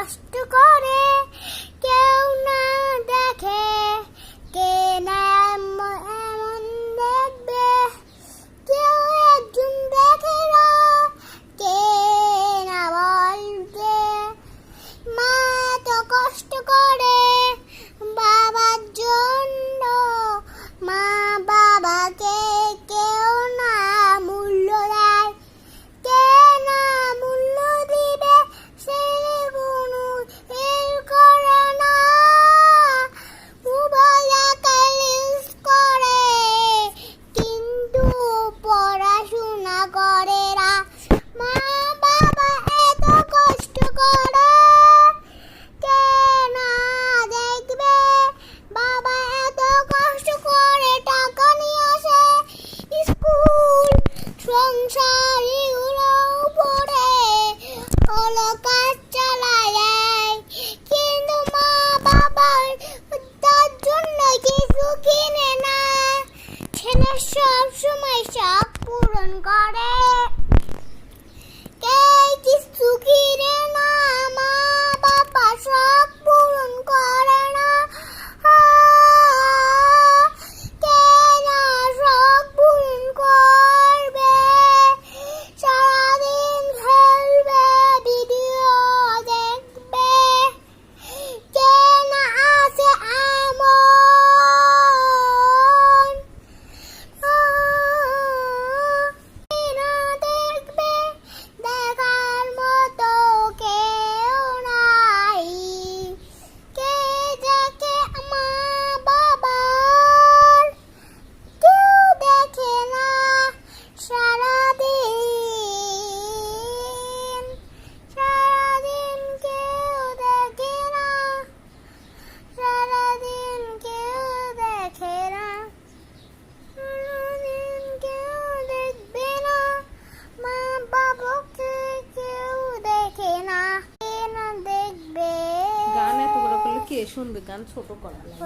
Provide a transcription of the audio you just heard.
কষ্ট করে কেউ না দেখে, কে না এমন দেখবে, কেউ একজন দেখে না, কে না বলবে। মা তো কষ্ট করে বাবার জন্য, মা বাবাকে কেউ না মূল্য দেয়, কে না মূল্য দিবে সে কোনো এর করে না। মোবাইলে রিলস করে কিন্তু পড়াশোনা করে না। মা বাবা এত কষ্ট করে কে না দেখবে, বাবা এত কষ্ট করে টাকা নিয়ে আসে স্কুল সংসার এগুলো পড়ে হলো কাজ চালায়, কিন্তু মা বাবার তার জন্য কিছু কিনে না। ছেলে সব সময় শখ পূরণ করে, কে কিছু কিনে না, মা বাবা শখ পূরণ করে না। কে না শখ পূরণ করবে, সারাদিন খেলবে, ভিডিও দেখবে, কে না আছে এমন না দেখবে, দেখার মতো কেউ নাই, কে দেখে মা বাবার কেউ দেখে না। সারাদিন সারাদিন কেউ দেখে না, সারাদিন কেউ দেখে না, সারাদিন কেউ দেখবে না, মা বাবাকে কেউ দেখে না, কে না দেখবে। গান এত বড় করলে কে শুনবে? গান ছোট করা লাগে।